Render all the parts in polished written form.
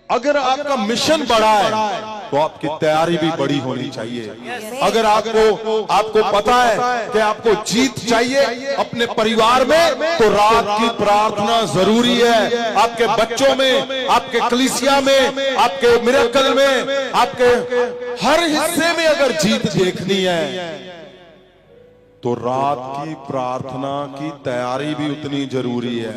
अगर आपका मिशन बड़ा है तो आपकी तैयारी भी बड़ी होनी चाहिए। अगर आपको पता है कि आपको जीत चाहिए अपने परिवार में, तो रात की प्रार्थना जरूरी है। आपके बच्चों में, आपके कलीसिया में, आपके मिरेकल में, आपके हर हिस्से में अगर जीत देखनी है तो रात की प्रार्थना की तैयारी भी उतनी जरूरी है।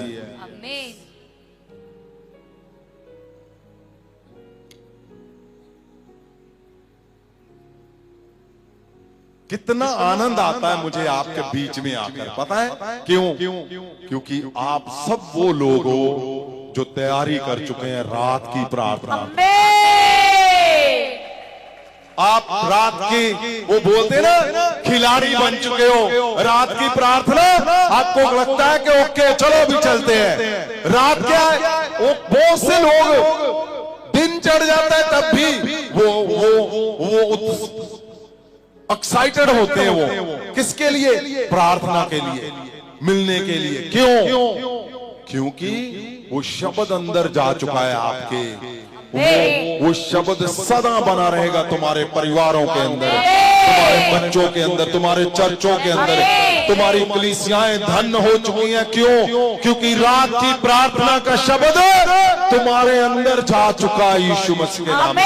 कितना आनंद आता है मुझे आपके बीच में आकर, पता है क्यों? क्योंकि आप सब वो लोग हो जो तैयारी कर चुके हैं रात की प्रार्थना। आप रात की वो बोलते ना खिलाड़ी बन चुके हो। रात की प्रार्थना आपको लगता है कि ओके चलो भी चलते हैं। रात क्या है, वो बहुत से लोग दिन चढ़ जाता है तब भी वो एक्साइटेड होते हैं। वो किसके लिए? प्रार्थना के लिए, मिलने के लिए। क्यों? क्योंकि वो शब्द अंदर जा चुका है आपके। वो शब्द सदा बना रहेगा तुम्हारे परिवारों के अंदर, तुम्हारे बच्चों के अंदर, तुम्हारे चर्चों के अंदर। तुम्हारी कलीसियाएं धन्य हो चुकी हैं। क्यों? क्योंकि रात की प्रार्थना का शब्द तुम्हारे अंदर जा चुका है यीशु मसीह के नाम।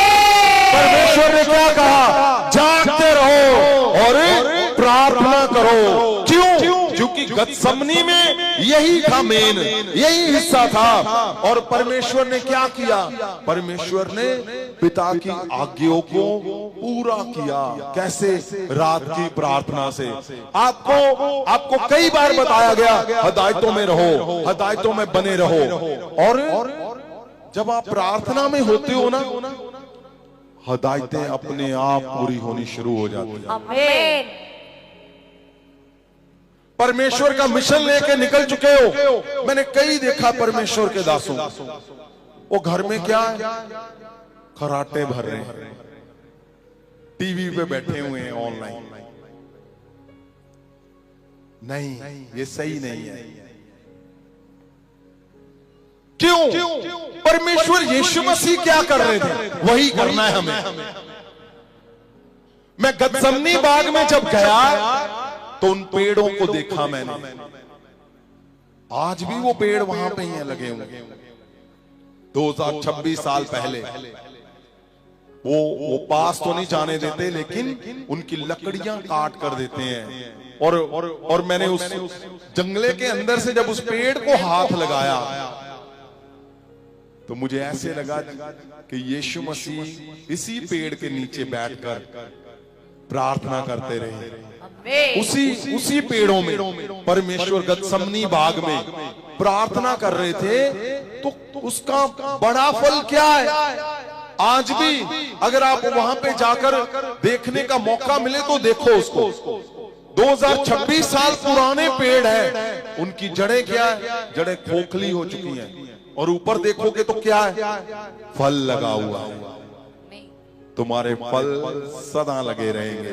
परमेश्वर ने क्या कहा? जागते रहो और प्रार्थना करो। क्यों? क्योंकि गतसमनी में यही था, मेन यही हिस्सा था। और परमेश्वर ने क्या किया? परमेश्वर ने पिता की आज्ञाओं को पूरा किया। कैसे? रात की प्रार्थना से। आपको कई बार बताया गया हिदायतों में रहो, हिदायतों में बने रहो। और जब आप प्रार्थना में होते हो ना, हिदायतें अपने आप पूरी होनी शुरू हो जाती हैं। आमीन। परमेश्वर का मिशन लेके निकल चुके हो। मैंने कई देखा परमेश्वर के दासों, वो घर में क्या है, खराटे भर रहे हैं, टीवी पे बैठे हुए हैं ऑनलाइन। नहीं, ये सही नहीं है। क्यों? परमेश्वर यीशु मसीह क्या कर रहे थे, वही करना है हमें। मैं गतसमनी बाग में जब गया तो उन पेड़ों को देखा मैंने। आज भी वो पेड़ वहां पे ही हैं लगे हुए। 2026 साल पहले वो पास तो नहीं जाने देते, लेकिन उनकी लकड़ियां काट कर देते हैं। और मैंने उस जंगले के अंदर से जब उस पेड़ को हाथ लगाया तो मुझे ऐसे लगा कि यीशु मसीह इसी पेड़ के नीचे बैठकर प्रार्थना करते रहे। उसी पेड़ों में परमेश्वर गतसमनी बाग में प्रार्थना कर रहे थे। तो उसका बड़ा फल क्या है? आज भी अगर आप वहां पे जाकर देखने का मौका मिले तो देखो उसको। 2026 साल पुराने पेड़ है, उनकी जड़ें क्या है? जड़ें खोखली हो चुकी हैं। और ऊपर देखोगे तो क्या है? फल लगा हुआ है। तुम्हारे फल सदा लगे रहेंगे।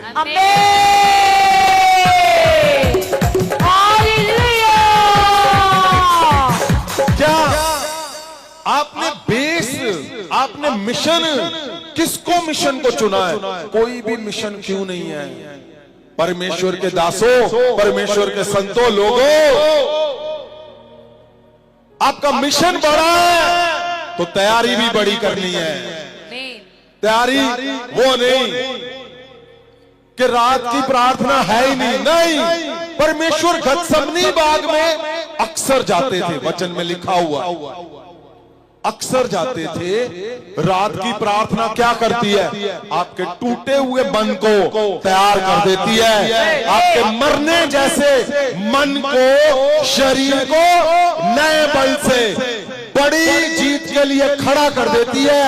क्या आपने आपने मिशन, किसको मिशन को चुना है? कोई भी मिशन क्यों नहीं है? परमेश्वर के दासों, परमेश्वर के संतों, लोगों, आपका मिशन बड़ा है तो तैयारी भी बड़ी करनी है। तैयारी वो नहीं कि रात की प्रार्थना है ही नहीं। परमेश्वर गतसमनी बाग में अक्सर जाते थे, वचन में लिखा हुआ अक्सर जाते थे। रात की प्रार्थना क्या करती है? आपके टूटे हुए मन को तैयार कर देती है। आपके मरने जैसे मन को, शरीर को नए बल से बड़ी जीत के लिए खड़ा कर देती है।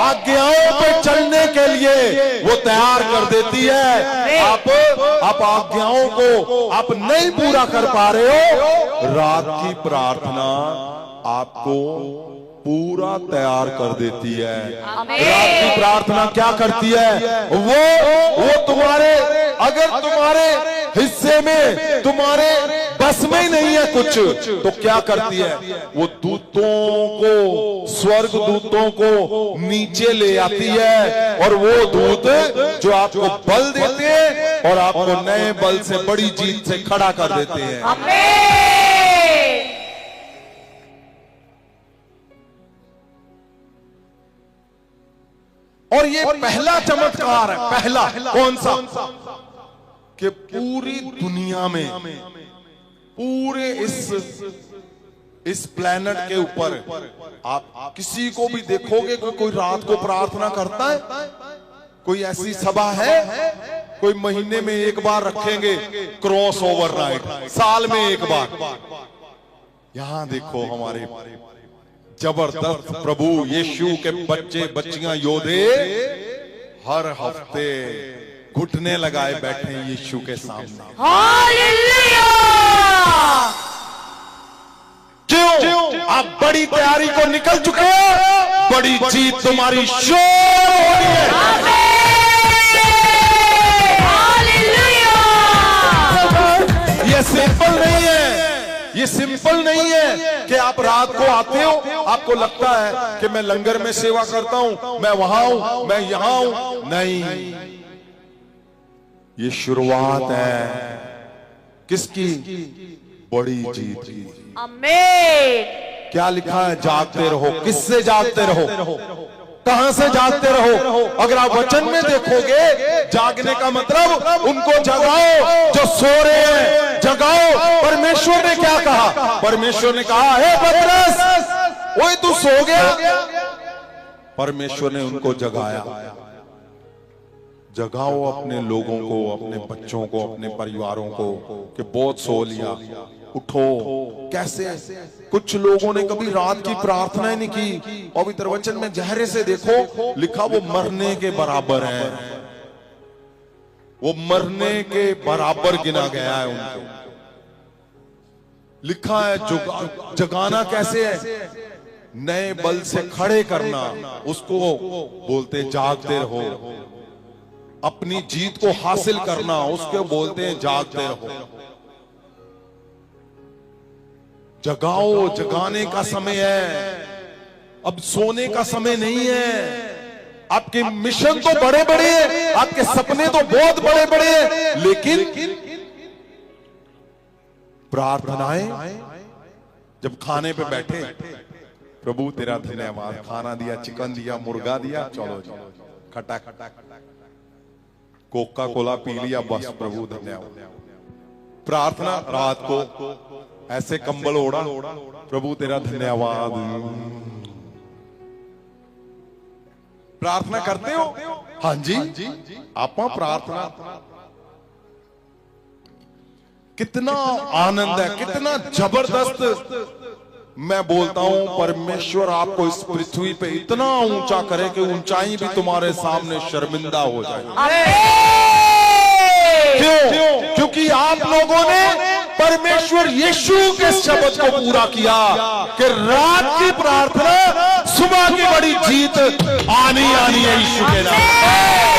आज्ञाओं पे चलने के लिए वो तैयार कर देती है। आप आज्ञाओं को आप नहीं पूरा कर पा रहे हो, रात की प्रार्थना आपको पूरा तैयार कर देती है। रात की प्रार्थना क्या करती है? वो तुम्हारे, अगर तुम्हारे हिस्से में, तुम्हारे बस में ही नहीं है कुछ, तो क्या करती है? वो दूतों को, स्वर्ग दूतों को नीचे ले आती है, और वो दूत जो आपको बल देते हैं और आपको नए बल से, बड़ी जीत से खड़ा कर देते हैं। आमीन। और ये पहला चमत्कार है। पहला कौन सा? कि पूरी दुनिया में, पूरे इस प्लेनेट के ऊपर आप किसी को भी देखोगे कि कोई रात को प्रार्थना करता है? कोई ऐसी सभा है? कोई महीने में एक बार रखेंगे क्रॉस ओवर नाइट, साल में एक बार। यहां देखो हमारे जबरदस्त प्रभु यीशु के बच्चे बच्चियां योधे हर हफ्ते घुटने लगाए बैठे हैं यीशु के सामने। हालेलुया। क्यों? आप बड़ी तैयारी को निकल चुके हो, बड़ी जीत तुम्हारी शोर हो रही है। ये सिंपल नहीं है, ये सिंपल नहीं है कि आप रात को आते हो, आपको लगता है कि मैं लंगर में सेवा करता हूं, मैं वहां हूं, मैं यहां हूं। नहीं, ये शुरुआत है किसकी? बड़ी जीत की। आमीन। क्या लिखा है? जागते रहो। किससे जागते रहो? कहां से जागते रहो? अगर आप वचन में देखोगे, जागने का मतलब उनको जगाओ जो सो रहे हैं, जगाओ। परमेश्वर ने क्या कहा? परमेश्वर ने कहा, हे पतरस, ओए तू सो गया। परमेश्वर ने उनको जगाया। जगाओ अपने लोगों को, अपने बच्चों को, अपने परिवारों को कि बहुत सो लिया, उठो। कैसे? कुछ लोगों ने कभी रात की प्रार्थना ही नहीं की। पवित्र वचन में गहरे से देखो, लिखा वो मरने के बराबर है, वो मरने के बराबर गिना गया है उनको। लिखा है जगाना कैसे है? नए बल से खड़े करना, उसको बोलते जागते रहो। अपनी जीत को हासिल करना, उसके बोलते हैं जागते रहो। जगाओ, जगाने का समय है, अब सोने का समय नहीं है। आपके मिशन तो बड़े बड़े हैं, आपके सपने तो बहुत बड़े बड़े हैं, लेकिन प्रार्थनाएं जब खाने पे बैठे, प्रभु तेरा धन्यवाद, खाना दिया, चिकन दिया, मुर्गा दिया, चलो खटा खटा कोका कोला पी लिया, बस प्रभु धन्यवाद। प्रार्थना रात को ऐसे कंबल ओढ़ा, प्रभु तेरा धन्यवाद। प्रार्थना करते हो? हाँ जी, आप प्रार्थना। कितना आनंद है, कितना जबरदस्त। मैं बोलता हूं, परमेश्वर आपको इस पृथ्वी पे इतना ऊंचा करे कि ऊंचाई भी तुम्हारे सामने शर्मिंदा हो जाए। क्यों? क्योंकि आप लोगों ने परमेश्वर यीशु के शब्द को पूरा किया कि रात की प्रार्थना, सुबह की बड़ी जीत आनी आनी है यीशु के नाम।